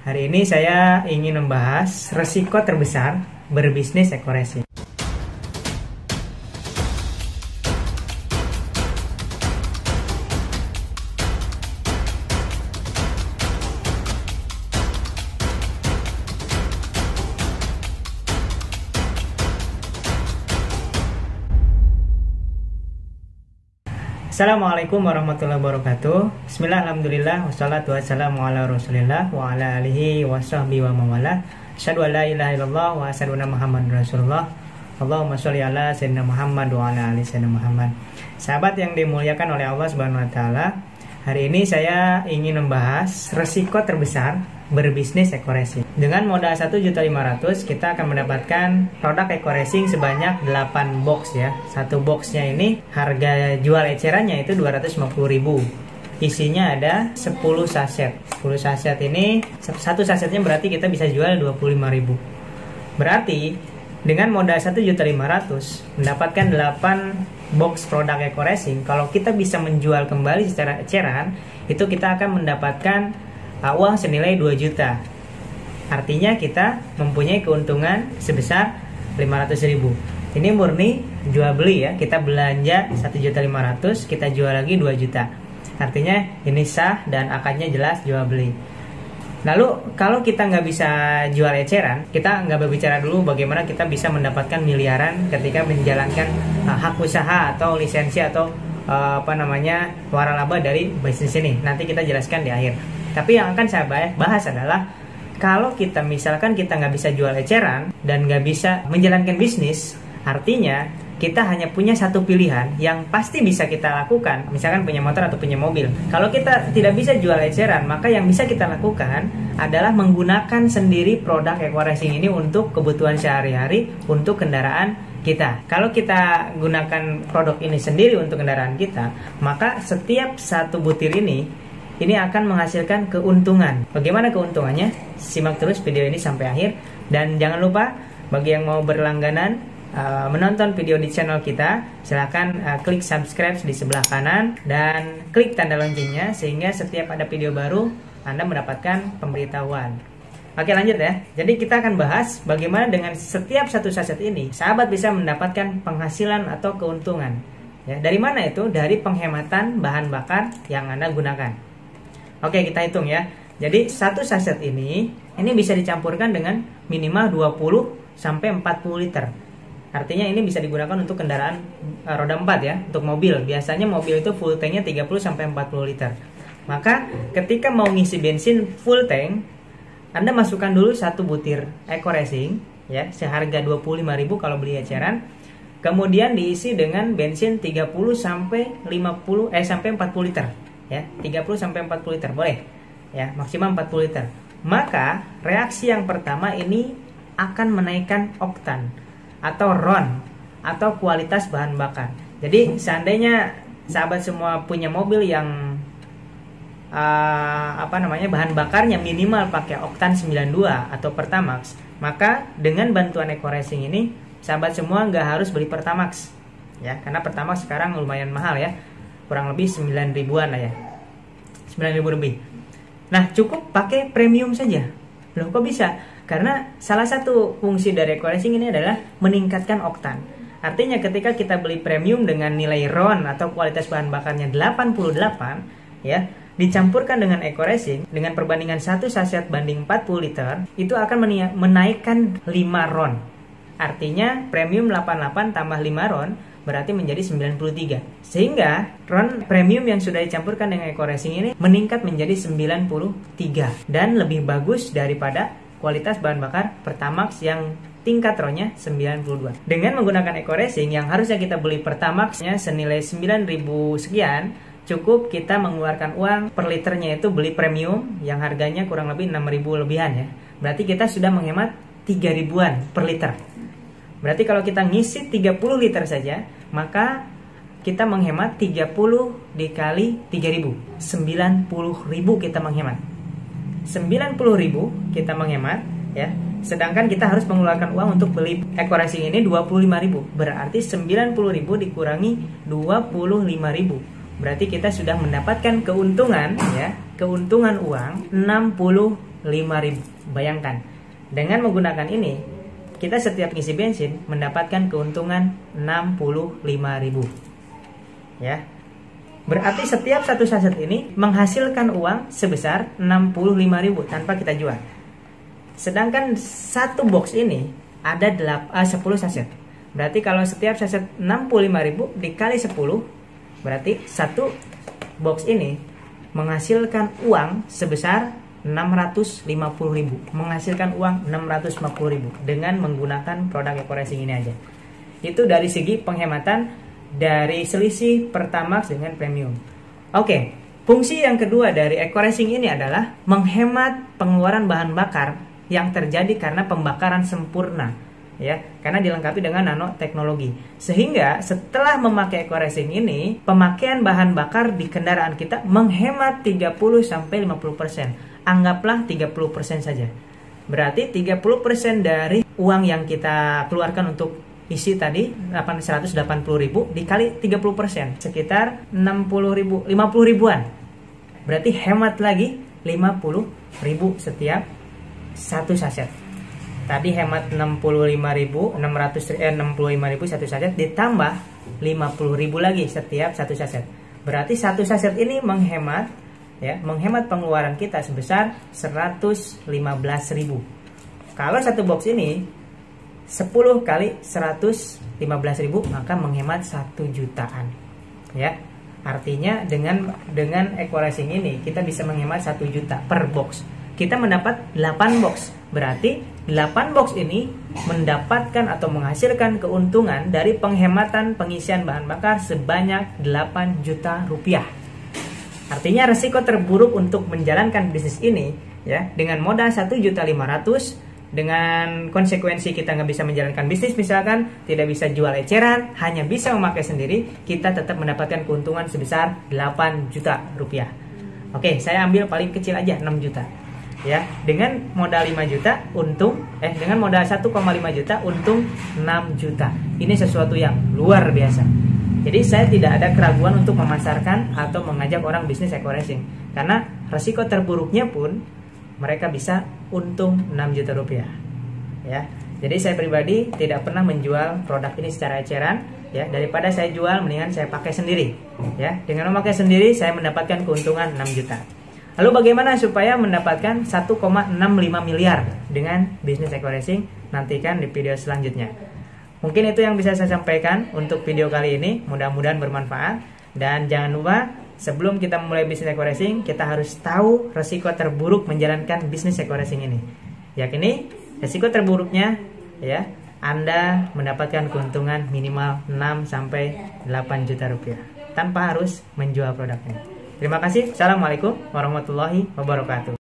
Hari ini saya ingin membahas resiko terbesar berbisnis ekoresin. Assalamualaikum warahmatullahi wabarakatuh. Bismillah, alhamdulillah, wassalatu wassalamu ala rasulillah wa ala alihi wa sahbihi wa mawala. Asyhadu an la ilaha illallah wa asyhadu anna Muhammadar Rasulullah. Allahumma sholli ala sayyidina Muhammad wa ala ali sayyidina Muhammad. Sahabat yang dimuliakan oleh Allah Subhanahu wa taala, hari ini saya ingin membahas resiko terbesar berbisnis ekoresin. Dengan modal 1.500.000 kita akan mendapatkan produk ekoresin sebanyak 8 box ya. Satu boxnya ini harga jual ecerannya itu 250.000. Isinya ada 10 saset. 10 saset ini satu sasetnya berarti kita bisa jual 25.000. Berarti dengan modal 1.500.000 mendapatkan 8 box produk ekoresin, kalau kita bisa menjual kembali secara eceran, itu kita akan mendapatkan uang senilai 2 juta. Artinya kita mempunyai keuntungan sebesar 500.000. Ini murni jual beli ya. Kita belanja 1.500.000, kita jual lagi 2 juta. Artinya ini sah dan akadnya jelas jual beli. Lalu kalau kita nggak bisa jual eceran, kita nggak berbicara dulu bagaimana kita bisa mendapatkan miliaran ketika menjalankan hak usaha atau lisensi atau waralaba dari bisnis ini. Nanti kita jelaskan di akhir. Tapi yang akan saya bahas adalah kalau kita misalkan kita nggak bisa jual eceran dan nggak bisa menjalankan bisnis, artinya kita hanya punya satu pilihan yang pasti bisa kita lakukan, misalkan punya motor atau punya mobil. Kalau kita tidak bisa jual eceran, maka yang bisa kita lakukan adalah menggunakan sendiri produk ekoresin ini untuk kebutuhan sehari-hari, untuk kendaraan kita. Kalau kita gunakan produk ini sendiri untuk kendaraan kita, maka setiap satu butir ini akan menghasilkan keuntungan. Bagaimana keuntungannya? Simak terus video ini sampai akhir. Dan jangan lupa bagi yang mau berlangganan menonton video di channel kita, silahkan klik subscribe di sebelah kanan dan klik tanda loncengnya sehingga setiap ada video baru Anda mendapatkan pemberitahuan. Oke, lanjut ya. Jadi kita akan bahas bagaimana dengan setiap satu saset ini sahabat bisa mendapatkan penghasilan atau keuntungan. Ya, dari mana itu? Dari penghematan bahan bakar yang Anda gunakan. Oke, kita hitung ya. Jadi satu saset ini bisa dicampurkan dengan minimal 20 sampai 40 liter. Artinya ini bisa digunakan untuk kendaraan roda 4 ya, untuk mobil. Biasanya mobil itu full tanknya 30 sampai 40 liter. Maka ketika mau ngisi bensin full tank, Anda masukkan dulu satu butir ekoresin ya, seharga 25.000 kalau beli eceran. Kemudian diisi dengan bensin 30 sampai 40 liter. Ya, 30 sampai 40 liter boleh. Ya, maksimal 40 liter. Maka reaksi yang pertama ini akan menaikkan oktan atau RON atau kualitas bahan bakar. Jadi seandainya sahabat semua punya mobil yang bahan bakarnya minimal pakai oktan 92 atau Pertamax, maka dengan bantuan ekoresin ini sahabat semua nggak harus beli Pertamax. Ya, karena Pertamax sekarang lumayan mahal ya. Kurang lebih 9 ribuan lah ya, 9.000 lebih. Nah, cukup pakai premium saja. Loh, kok bisa? Karena salah satu fungsi dari ekoresin ini adalah meningkatkan oktan. Artinya ketika kita beli premium dengan nilai RON atau kualitas bahan bakarnya 88 ya, dicampurkan dengan ekoresin dengan perbandingan 1 saset banding 40 liter, itu akan menaikkan 5 RON. Artinya premium 88 tambah 5 RON berarti menjadi 93. Sehingga RON premium yang sudah dicampurkan dengan ekoresin ini meningkat menjadi 93 dan lebih bagus daripada kualitas bahan bakar Pertamax yang tingkat RON-nya 92. Dengan menggunakan ekoresin yang harusnya kita beli Pertamax-nya senilai 9.000 sekian, cukup kita mengeluarkan uang per liternya itu beli premium yang harganya kurang lebih 6.000 lebihan ya. Berarti kita sudah menghemat 3.000-an per liter. Berarti kalau kita ngisi 30 liter saja, maka kita menghemat 30 dikali 3.000, 90.000 kita menghemat. 90.000 kita menghemat ya. Sedangkan kita harus mengeluarkan uang untuk beli ekoresin ini 25.000. Berarti 90.000 dikurangi 25.000. Berarti kita sudah mendapatkan keuntungan ya, keuntungan uang 60.000 Bayangkan, dengan menggunakan ini kita setiap ngisi bensin mendapatkan keuntungan 65.000. Ya. Berarti setiap satu saset ini menghasilkan uang sebesar 65.000 tanpa kita jual. Sedangkan satu box ini ada 10 saset. Berarti kalau setiap saset 65.000 dikali 10, berarti satu box ini menghasilkan uang sebesar 650.000, menghasilkan uang 650.000 dengan menggunakan produk EcoRacing ini aja. Itu dari segi penghematan dari selisih Pertamax dengan Premium. Oke, fungsi yang kedua dari EcoRacing ini adalah menghemat pengeluaran bahan bakar yang terjadi karena pembakaran sempurna, ya, karena dilengkapi dengan nanoteknologi. Sehingga setelah memakai EcoRacing ini, pemakaian bahan bakar di kendaraan kita menghemat 30-50%. Anggaplah 30% saja. Berarti 30% dari uang yang kita keluarkan untuk isi tadi 180.000 dikali 30%, sekitar 50 ribuan. Berarti hemat lagi 50.000 setiap satu saset. Tadi hemat 65.000 satu saset, ditambah 50.000 lagi setiap satu saset. Berarti satu saset ini menghemat pengeluaran kita sebesar 115.000. Kalau satu box ini 10 kali 115.000 maka menghemat 1 jutaan. Ya. Artinya dengan EcoRacing ini kita bisa menghemat 1 juta per box. Kita mendapat 8 box. Berarti 8 box ini mendapatkan atau menghasilkan keuntungan dari penghematan pengisian bahan bakar sebanyak 8 juta rupiah. Artinya resiko terburuk untuk menjalankan bisnis ini, ya, dengan modal 1.500.000, dengan konsekuensi kita nggak bisa menjalankan bisnis, misalkan tidak bisa jual eceran, hanya bisa memakai sendiri, kita tetap mendapatkan keuntungan sebesar 8 juta rupiah. Oke, saya ambil paling kecil aja 6 juta. Ya, dengan modal 5 juta dengan modal 1,5 juta untung 6 juta. Ini sesuatu yang luar biasa. Jadi saya tidak ada keraguan untuk memasarkan atau mengajak orang bisnis EcoRacing, karena resiko terburuknya pun mereka bisa untung 6 juta rupiah. Ya, jadi saya pribadi tidak pernah menjual produk ini secara eceran. Ya, daripada saya jual, mendingan saya pakai sendiri. Ya, dengan memakai sendiri saya mendapatkan keuntungan 6 juta. Lalu bagaimana supaya mendapatkan 1,65 miliar dengan bisnis EcoRacing? Nantikan di video selanjutnya. Mungkin itu yang bisa saya sampaikan untuk video kali ini. Mudah-mudahan bermanfaat. Dan jangan lupa, sebelum kita memulai bisnis EcoRacing, kita harus tahu resiko terburuk menjalankan bisnis EcoRacing ini. Yakini resiko terburuknya, ya, Anda mendapatkan keuntungan minimal 6-8 juta rupiah tanpa harus menjual produknya. Terima kasih. Assalamualaikum warahmatullahi wabarakatuh.